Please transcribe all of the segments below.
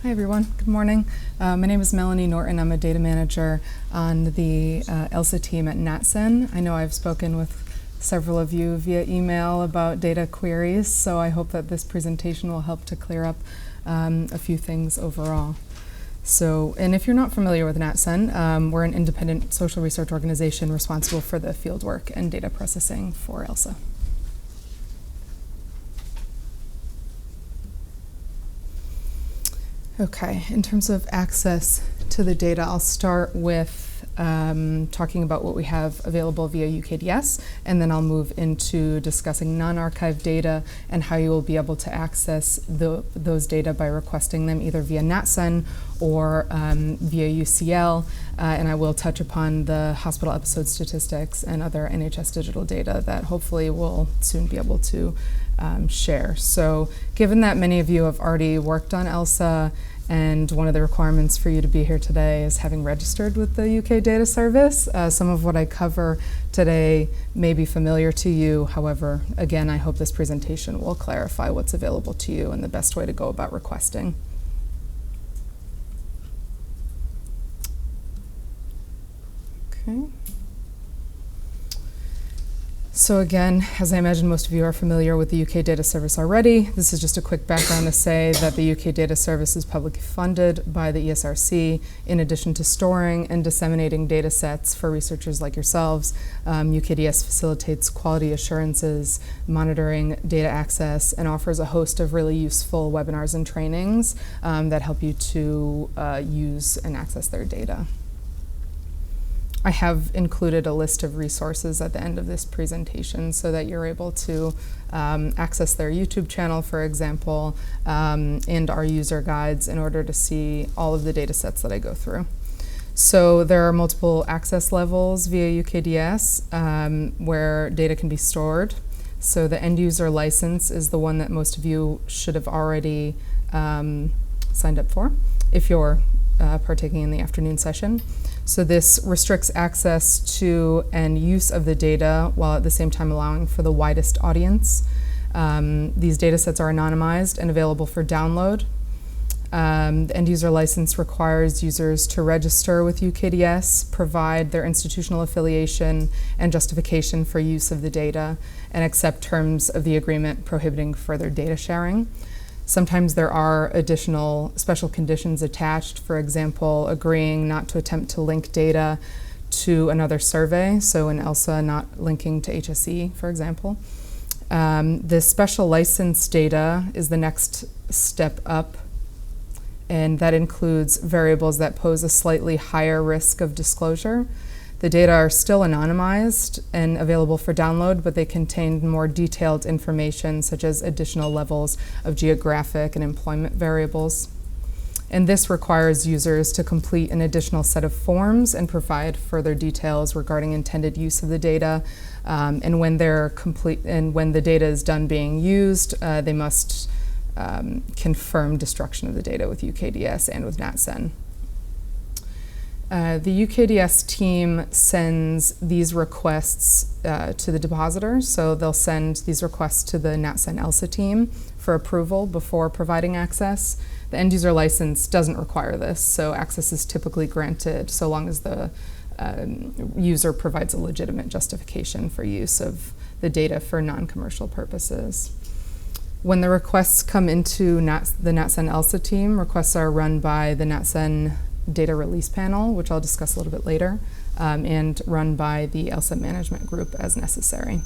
Hi everyone, good morning. My name is Melanie Norton. I'm a data manager on the ELSA team at NatSen. I know I've spoken with several of you via email about data queries, so I hope that this presentation will help to clear up a few things overall. So, and if you're not familiar with NatSen, we're an independent social research organization responsible for the fieldwork and data processing for ELSA. Okay, in terms of access to the data, I'll start with talking about what we have available via UKDS, and then I'll move into discussing non-archived data and how you will be able to access those data by requesting them either via NatSen or via UCL, and I will touch upon the hospital episode statistics and other NHS digital data that hopefully we'll soon be able to share. So given that many of you have already worked on ELSA, and one of the requirements for you to be here today is having registered with the UK Data Service, some of what I cover today may be familiar to you. However, again, I hope this presentation will clarify what's available to you and the best way to go about requesting. Okay. So again, as I imagine most of you are familiar with the UK Data Service already, this is just a quick background to say that the UK Data Service is publicly funded by the ESRC. In addition to storing and disseminating data sets for researchers like yourselves, UKDS facilitates quality assurances, monitoring data access, and offers a host of really useful webinars and trainings that help you to use and access their data. I have included a list of resources at the end of this presentation so that you're able to access their YouTube channel, for example, and our user guides in order to see all of the data sets that I go through. So there are multiple access levels via UKDS where data can be stored. So the end user license is the one that most of you should have already signed up for if you're partaking in the afternoon session. So this restricts access to and use of the data while at the same time allowing for the widest audience. These data sets are anonymized and available for download. The end user license requires users to register with UKDS, provide their institutional affiliation and justification for use of the data, and accept terms of the agreement prohibiting further data sharing. Sometimes there are additional special conditions attached, for example, agreeing not to attempt to link data to another survey, so in ELSA not linking to HSE, for example. The special license data is the next step up, and that includes variables that pose a slightly higher risk of disclosure. The data are still anonymized and available for download, but they contain more detailed information such as additional levels of geographic and employment variables. And this requires users to complete an additional set of forms and provide further details regarding intended use of the data. And when they're complete, and when the data is done being used, they must confirm destruction of the data with UKDS and with NatSen. The UKDS team sends these requests to the depositor, so they'll send these requests to the NatSen ELSA team for approval before providing access. The end user license doesn't require this, so access is typically granted so long as the user provides a legitimate justification for use of the data for non-commercial purposes. When the requests come into the NatSen ELSA team, requests are run by the NatSen Data Release Panel, which I'll discuss a little bit later, and run by the ELSA management group as necessary.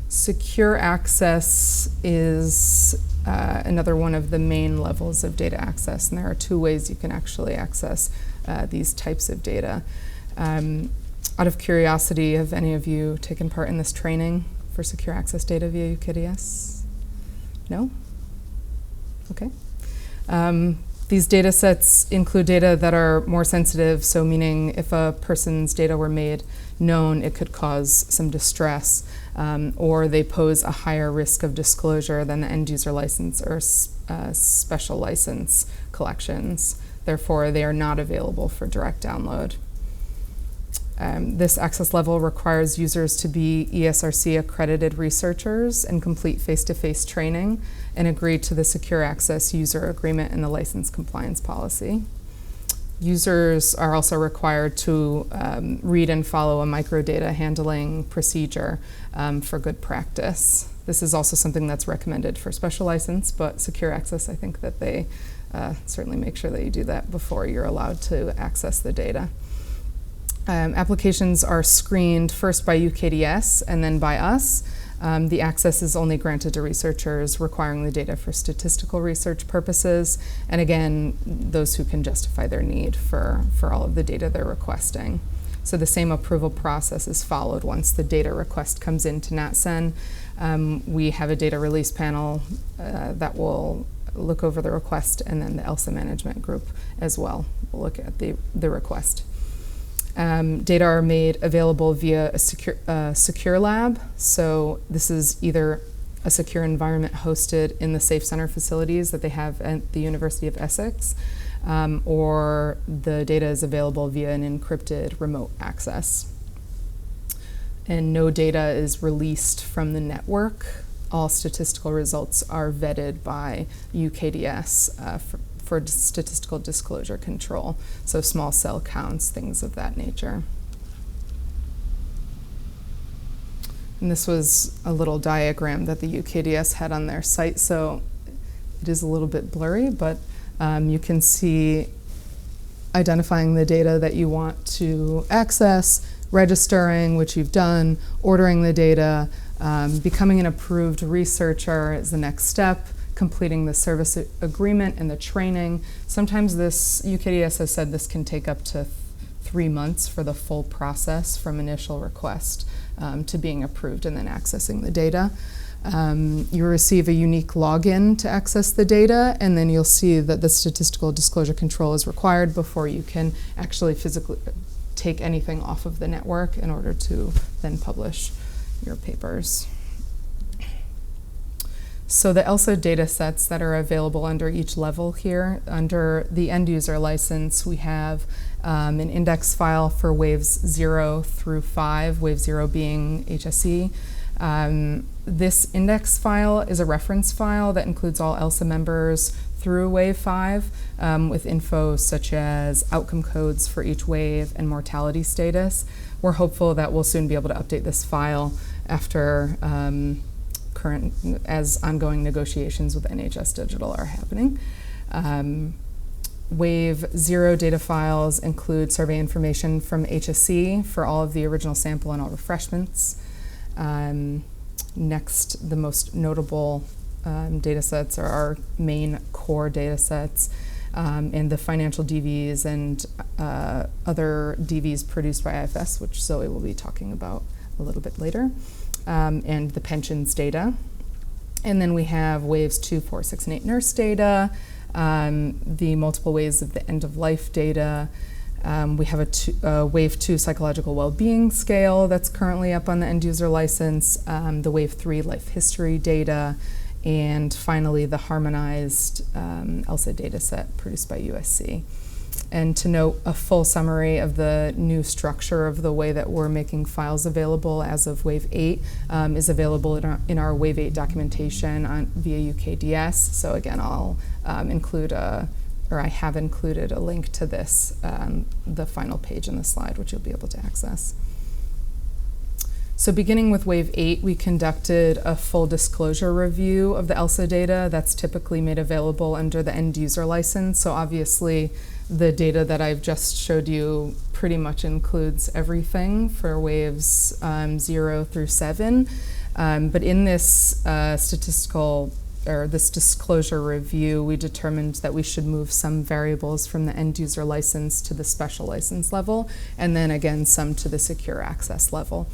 Secure access is another one of the main levels of data access, and there are two ways you can actually access these types of data. Out of curiosity, have any of you taken part in this training for secure access data via UKDS? No? Okay. These data sets include data that are more sensitive, so meaning if a person's data were made known, it could cause some distress, or they pose a higher risk of disclosure than the end user license or special license collections. Therefore, they are not available for direct download. This access level requires users to be ESRC accredited researchers and complete face-to-face training and agree to the Secure Access User Agreement and the License Compliance Policy. Users are also required to read and follow a microdata handling procedure for good practice. This is also something that's recommended for special license, but Secure Access, I think that they certainly make sure that you do that before you're allowed to access the data. Applications are screened first by UKDS and then by us. The access is only granted to researchers requiring the data for statistical research purposes, and again, those who can justify their need for all of the data they're requesting. So the same approval process is followed once the data request comes into NatCen. We have a data release panel that will look over the request, and then the ELSA management group as well will look at the request. Data are made available via a secure lab. So this is either a secure environment hosted in the Safe Center facilities that they have at the University of Essex, or the data is available via an encrypted remote access. And no data is released from the network. All statistical results are vetted by UKDS for statistical disclosure control, so small cell counts, things of that nature. And this was a little diagram that the UKDS had on their site, so it is a little bit blurry, but you can see identifying the data that you want to access, registering, which you've done, ordering the data, becoming an approved researcher is the next step, completing the service agreement and the training. Sometimes this, UKDS has said this can take up to 3 months for the full process from initial request to being approved and then accessing the data. You receive a unique login to access the data, and then you'll see that the statistical disclosure control is required before you can actually physically take anything off of the network in order to then publish your papers. So the ELSA data sets that are available under each level here, under the end user license, we have an index file for waves 0 through 5, wave 0 being HSE. This index file is a reference file that includes all ELSA members through wave 5 with info such as outcome codes for each wave and mortality status. We're hopeful that we'll soon be able to update this file after as ongoing negotiations with NHS Digital are happening. Wave 0 data files include survey information from HSE for all of the original sample and all refreshments. Next, the most notable data sets are our main core data sets and the financial DVs and other DVs produced by IFS, which Zoe will be talking about a little bit later. And the pensions data. And then we have waves 2, 4, 6, and 8 nurse data, the multiple waves of the end of life data. We have a wave 2 psychological well-being scale that's currently up on the end user license, the wave 3 life history data, and finally the harmonized ELSA data set produced by USC. And to note, a full summary of the new structure of the way that we're making files available as of Wave 8 is available in our Wave 8 documentation via UKDS. So again, I'll I have included a link to this, the final page in the slide, which you'll be able to access. So beginning with Wave 8, we conducted a full disclosure review of the ELSA data that's typically made available under the end user license. So obviously, the data that I've just showed you pretty much includes everything for waves 0 through 7. But in this this disclosure review, we determined that we should move some variables from the end user license to the special license level, and then again some to the secure access level.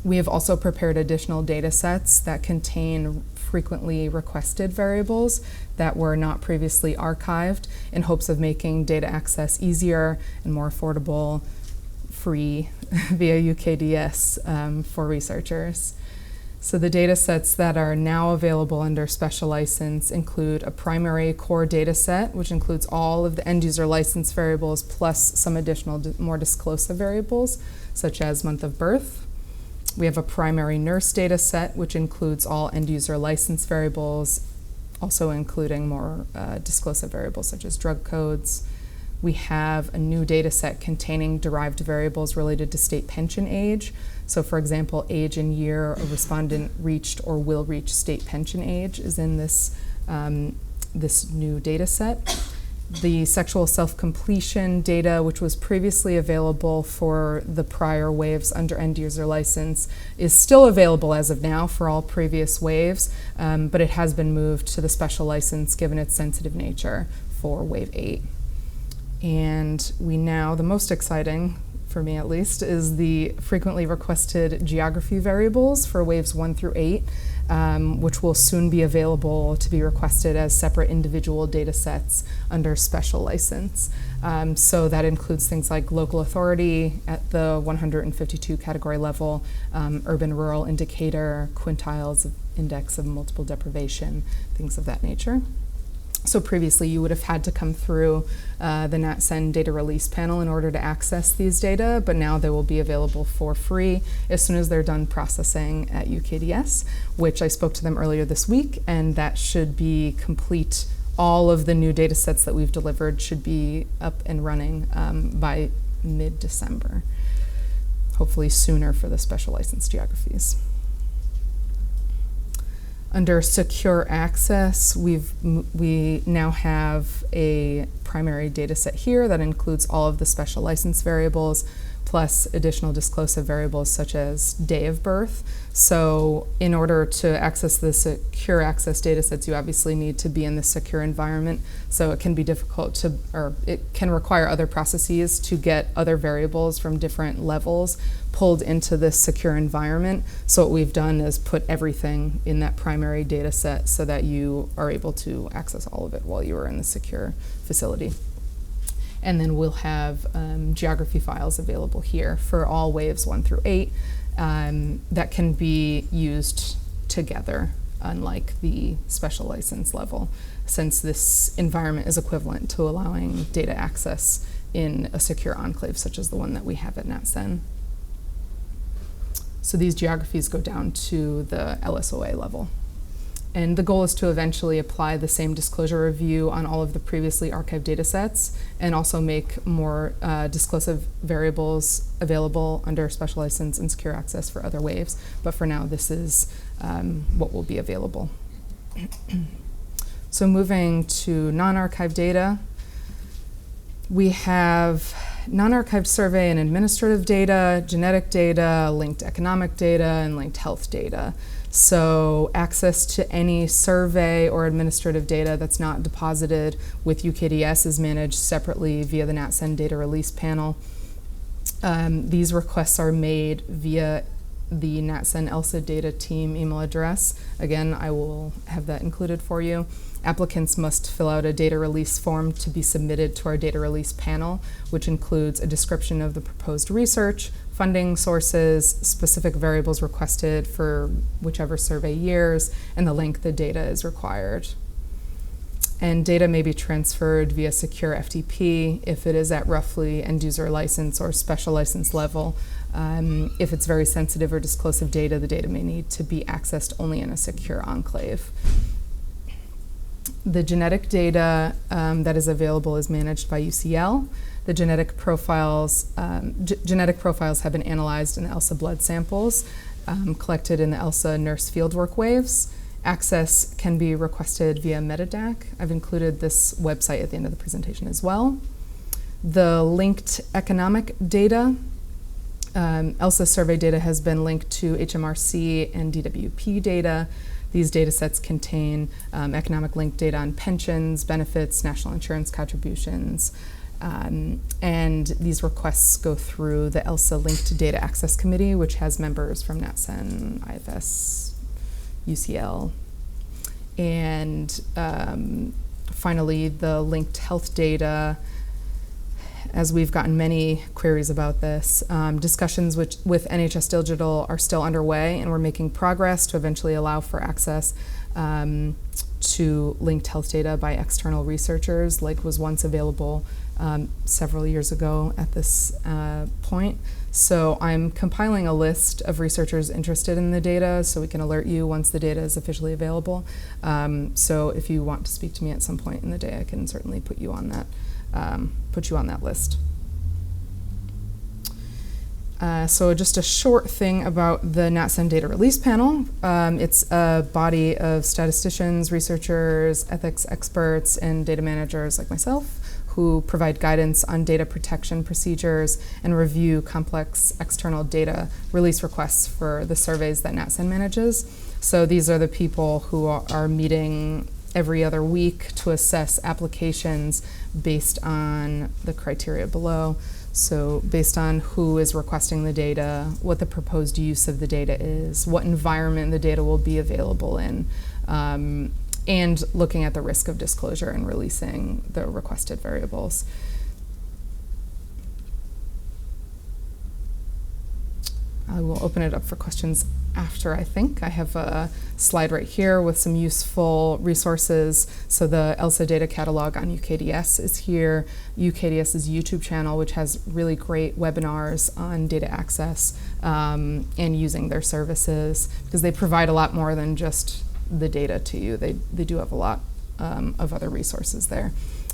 We have also prepared additional data sets that contain frequently requested variables that were not previously archived in hopes of making data access easier and more affordable, free via UKDS for researchers. So the data sets that are now available under special license include a primary core data set, which includes all of the end user license variables plus some additional more disclosive variables, such as month of birth. We have a primary nurse data set, which includes all end user license variables, also including more disclosive variables such as drug codes. We have a new data set containing derived variables related to state pension age. So for example, age and year a respondent reached or will reach state pension age is in this, this new data set. The sexual self-completion data, which was previously available for the prior waves under end user license, is still available as of now for all previous waves, but it has been moved to the special license given its sensitive nature for wave 8. And we now, the most exciting, for me at least, is the frequently requested geography variables for waves 1 through 8, which will soon be available to be requested as separate individual data sets under special license. So that includes things like local authority at the 152 category level, urban-rural indicator, quintiles of index of multiple deprivation, things of that nature. So previously you would have had to come through the NatSen data release panel in order to access these data, but now they will be available for free as soon as they're done processing at UKDS, which I spoke to them earlier this week, and that should be complete. All of the new data sets that we've delivered should be up and running by mid-December, hopefully sooner for the special license geographies. Under secure access, we now have a primary data set here that includes all of the special license variables plus additional disclosive variables such as day of birth. So in order to access the secure access data sets, you obviously need to be in the secure environment. So it can be difficult to, or it can require other processes to get other variables from different levels pulled into this secure environment. So what we've done is put everything in that primary data set so that you are able to access all of it while you are in the secure facility. And then we'll have geography files available here for all waves 1 through 8 that can be used together, unlike the special license level, since this environment is equivalent to allowing data access in a secure enclave such as the one that we have at NatSen. So these geographies go down to the LSOA level. And the goal is to eventually apply the same disclosure review on all of the previously archived data sets and also make more disclosive variables available under special license and secure access for other waves. But for now, this is what will be available. So moving to non-archived data, we have non-archived survey and administrative data, genetic data, linked economic data, and linked health data. So access to any survey or administrative data that's not deposited with UKDS is managed separately via the NatSen data release panel. These requests are made via the NatSen ELSA data team email address. Again, I will have that included for you. Applicants must fill out a data release form to be submitted to our data release panel, which includes a description of the proposed research, funding sources, specific variables requested for whichever survey years, and the length the data is required. And data may be transferred via secure FTP if it is at roughly end user license or special license level. If it's very sensitive or disclosive data, the data may need to be accessed only in a secure enclave. The genetic data that is available is managed by UCL. The genetic profiles have been analyzed in the ELSA blood samples collected in the ELSA nurse fieldwork waves. Access can be requested via MetaDAC. I've included this website at the end of the presentation as well. The linked economic data, ELSA survey data has been linked to HMRC and DWP data. These data sets contain economic linked data on pensions, benefits, national insurance contributions, and these requests go through the ELSA Linked Data Access Committee, which has members from NatSen, IFS, UCL, and finally the linked health data as we've gotten many queries about this. Discussions with NHS Digital are still underway, and we're making progress to eventually allow for access to linked health data by external researchers, like was once available several years ago at this point. So I'm compiling a list of researchers interested in the data so we can alert you once the data is officially available. So if you want to speak to me at some point in the day, I can certainly put you on that list. So just a short thing about the NatSen Data Release Panel. It's a body of statisticians, researchers, ethics experts, and data managers like myself who provide guidance on data protection procedures and review complex external data release requests for the surveys that NatSen manages. So these are the people who are meeting every other week to assess applications based on the criteria below. So based on who is requesting the data, what the proposed use of the data is, what environment the data will be available in, and looking at the risk of disclosure and releasing the requested variables. I will open it up for questions after, I think. I have a slide right here with some useful resources. So the ELSA data catalog on UKDS is here. UKDS's YouTube channel, which has really great webinars on data access and using their services, because they provide a lot more than just the data to you. They do have a lot of other resources there.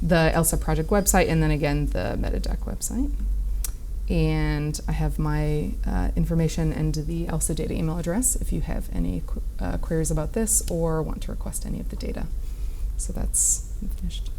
The ELSA project website, and then again, the MetaDeck website. And I have my information and the ELSA data email address if you have any queries about this or want to request any of the data. So that's finished.